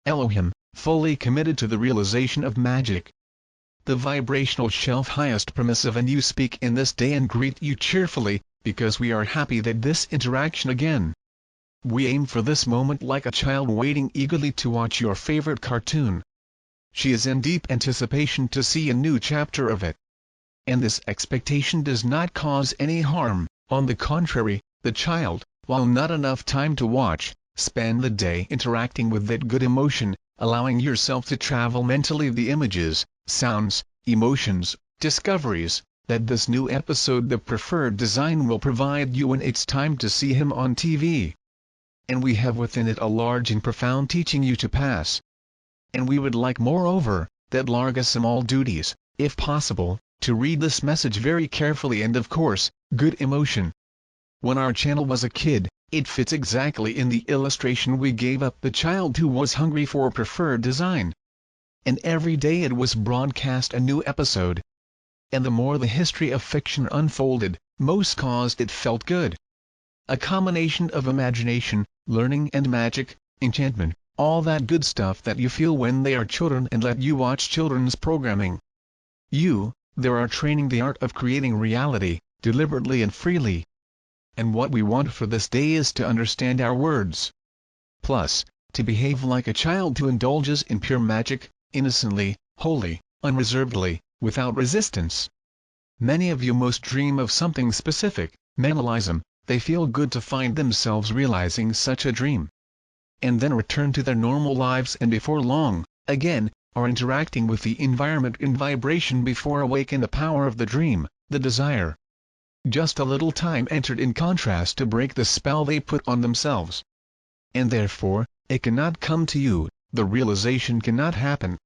Elohim, fully committed to the realization of magic. The vibrational shelf highest permissive, and you speak in this day and greet you cheerfully, because we are happy that this interaction again. We aim for this moment like a child waiting eagerly to watch your favorite cartoon. She is in deep anticipation to see a new chapter of it. And this expectation does not cause any harm. On the contrary, the child, while not enough time to watch, spend the day interacting with that good emotion, allowing yourself to travel mentally the images, sounds, emotions, discoveries, that this new episode, the preferred design, will provide you when it's time to see him on TV. And we have within it a large and profound teaching you to pass. And we would like, moreover, that largest all duties, if possible, to read this message very carefully and of course, good emotion. When our channel was a kid, it fits exactly in the illustration we gave up the child who was hungry for preferred design. And every day it was broadcast a new episode. And the more the history of fiction unfolded, most caused it felt good. A combination of imagination, learning and magic, enchantment, all that good stuff that you feel when they are children and let you watch children's programming. There are training the art of creating reality, deliberately and freely. And what we want for this day is to understand our words. Plus, to behave like a child who indulges in pure magic, innocently, wholly, unreservedly, without resistance. Many of you most dream of something specific, mentalize them, they feel good to find themselves realizing such a dream. And then return to their normal lives and before long, again, are interacting with the environment in vibration before awaken the power of the dream, the desire. Just a little time entered in contrast to break the spell they put on themselves. And therefore, it cannot come to you, the realization cannot happen.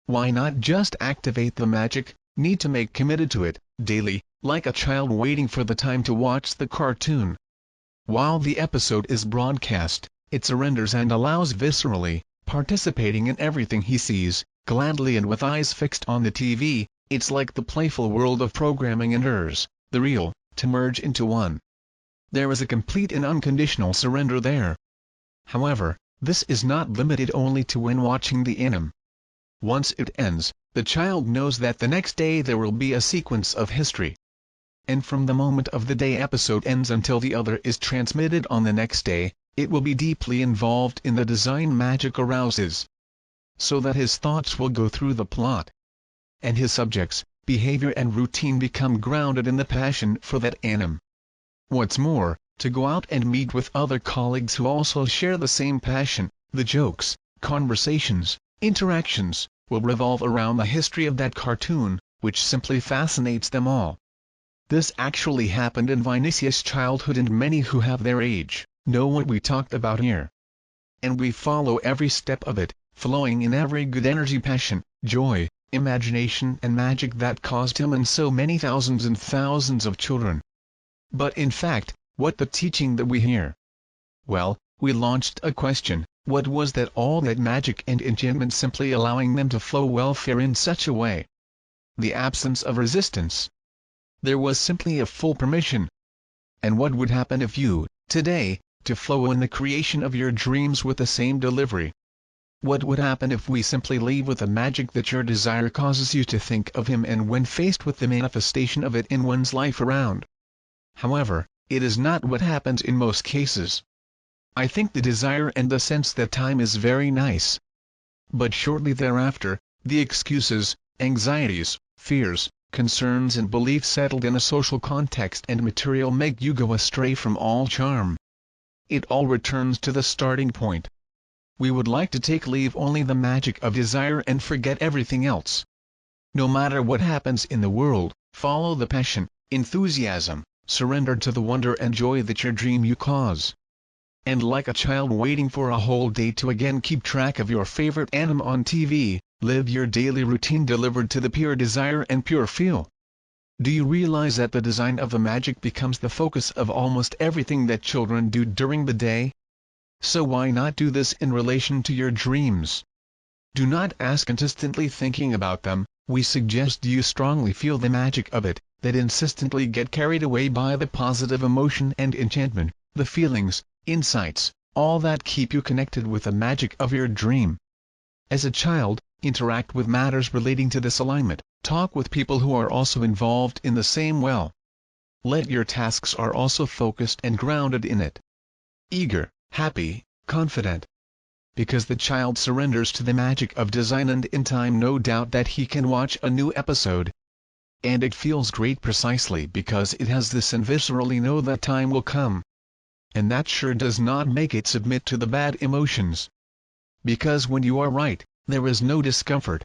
Why not just activate the magic, need to make committed to it, daily, like a child waiting for the time to watch the cartoon. While the episode is broadcast, it surrenders and allows viscerally, participating in everything he sees, gladly and with eyes fixed on the TV. It's like the playful world of programming and hers, the real, to merge into one. There is a complete and unconditional surrender there. However, this is not limited only to when watching the anime. Once it ends, the child knows that the next day there will be a sequence of history. And from the moment of the day episode ends until the other is transmitted on the next day, it will be deeply involved in the design magic arouses. So that his thoughts will go through the plot. And his subjects, behavior and routine become grounded in the passion for that anime. What's more, to go out and meet with other colleagues who also share the same passion, the jokes, conversations, interactions, will revolve around the history of that cartoon, which simply fascinates them all. This actually happened in Vinicius' childhood, and many who have their age know what we talked about here. And we follow every step of it, flowing in every good energy, passion, joy, imagination and magic that caused him and so many thousands and thousands of children. But in fact, what the teaching that we hear? Well, we launched a question: what was that all that magic and enchantment, simply allowing them to flow welfare in such a way? The absence of resistance. There was simply a full permission. And what would happen if you, today, to flow in the creation of your dreams with the same delivery? What would happen if we simply leave with the magic that your desire causes you to think of him, and when faced with the manifestation of it in one's life around? However, it is not what happens in most cases. I think the desire and the sense that time is very nice. But shortly thereafter, the excuses, anxieties, fears, concerns and beliefs settled in a social context and material make you go astray from all charm. It all returns to the starting point. We would like to take leave only the magic of desire and forget everything else. No matter what happens in the world, follow the passion, enthusiasm, surrender to the wonder and joy that your dream you cause. And like a child waiting for a whole day to again keep track of your favorite anime on TV, live your daily routine delivered to the pure desire and pure feel. Do you realize that the design of the magic becomes the focus of almost everything that children do during the day? So why not do this in relation to your dreams? Do not ask insistently thinking about them. We suggest you strongly feel the magic of it, that insistently get carried away by the positive emotion and enchantment, the feelings, insights, all that keep you connected with the magic of your dream. As a child, interact with matters relating to this alignment, talk with people who are also involved in the same well. Let your tasks are also focused and grounded in it. Eager, happy, confident. Because the child surrenders to the magic of design, and in time no doubt that he can watch a new episode. And it feels great precisely because it has this and viscerally know that time will come. And that sure does not make it submit to the bad emotions. Because when you are right, there is no discomfort.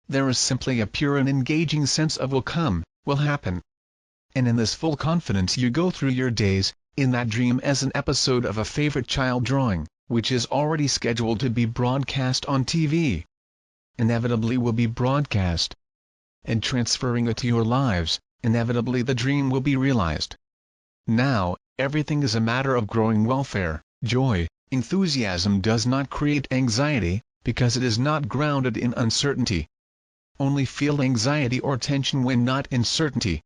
There is simply a pure and engaging sense of will come, will happen. And in this full confidence you go through your days, in that dream as an episode of a favorite child drawing, which is already scheduled to be broadcast on TV. Inevitably will be broadcast. And transferring it to your lives, inevitably the dream will be realized. Now, everything is a matter of growing welfare. Joy, enthusiasm does not create anxiety, because it is not grounded in uncertainty. Only feel anxiety or tension when not in certainty.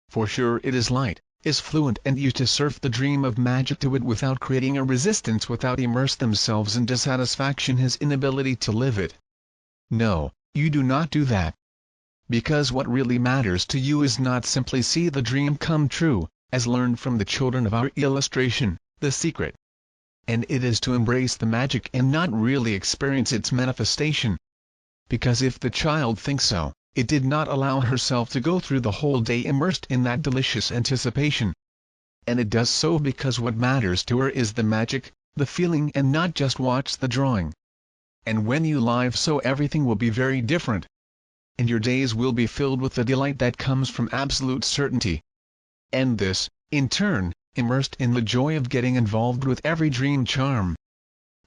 For sure it is light, is fluent, and used to surf the dream of magic to it without creating a resistance, without immerse themselves in dissatisfaction, his inability to live it. No, you do not do that. Because what really matters to you is not simply see the dream come true, as learned from the children of our illustration, the secret. And it is to embrace the magic and not really experience its manifestation. Because if the child thinks so, it did not allow herself to go through the whole day immersed in that delicious anticipation. And it does so because what matters to her is the magic, the feeling, and not just watch the drawing. And when you live so, everything will be very different. And your days will be filled with the delight that comes from absolute certainty. And this, in turn, immersed in the joy of getting involved with every dream charm.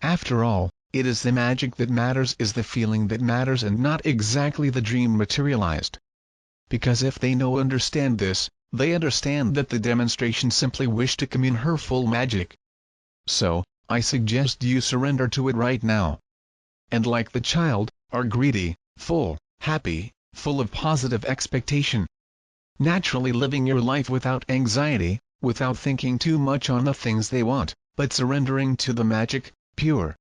After all, it is the magic that matters, is the feeling that matters, and not exactly the dream materialized. Because if they understand this, they understand that the demonstration simply wished to commune her full magic. So, I suggest you surrender to it right now. And like the child, are greedy, full, happy, full of positive expectation. Naturally living your life without anxiety, without thinking too much on the things they want, but surrendering to the magic, pure.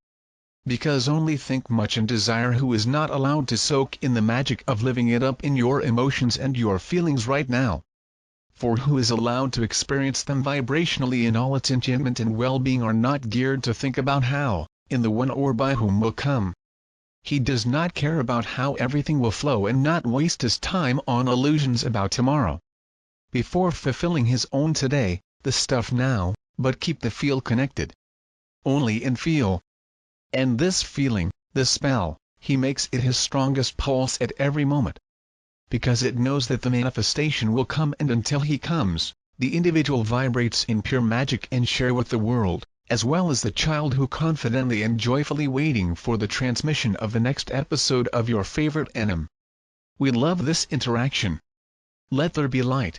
Because only think much and desire who is not allowed to soak in the magic of living it up in your emotions and your feelings right now. For who is allowed to experience them vibrationally in all its enjoyment and well-being are not geared to think about how, in the one or by whom will come. He does not care about how everything will flow and not waste his time on illusions about tomorrow. Before fulfilling his own today, the stuff now, but keep the feel connected. Only in feel. And this feeling, this spell, he makes it his strongest pulse at every moment. Because it knows that the manifestation will come, and until he comes, the individual vibrates in pure magic and share with the world, as well as the child who confidently and joyfully waiting for the transmission of the next episode of your favorite anime. We love this interaction. Let there be light.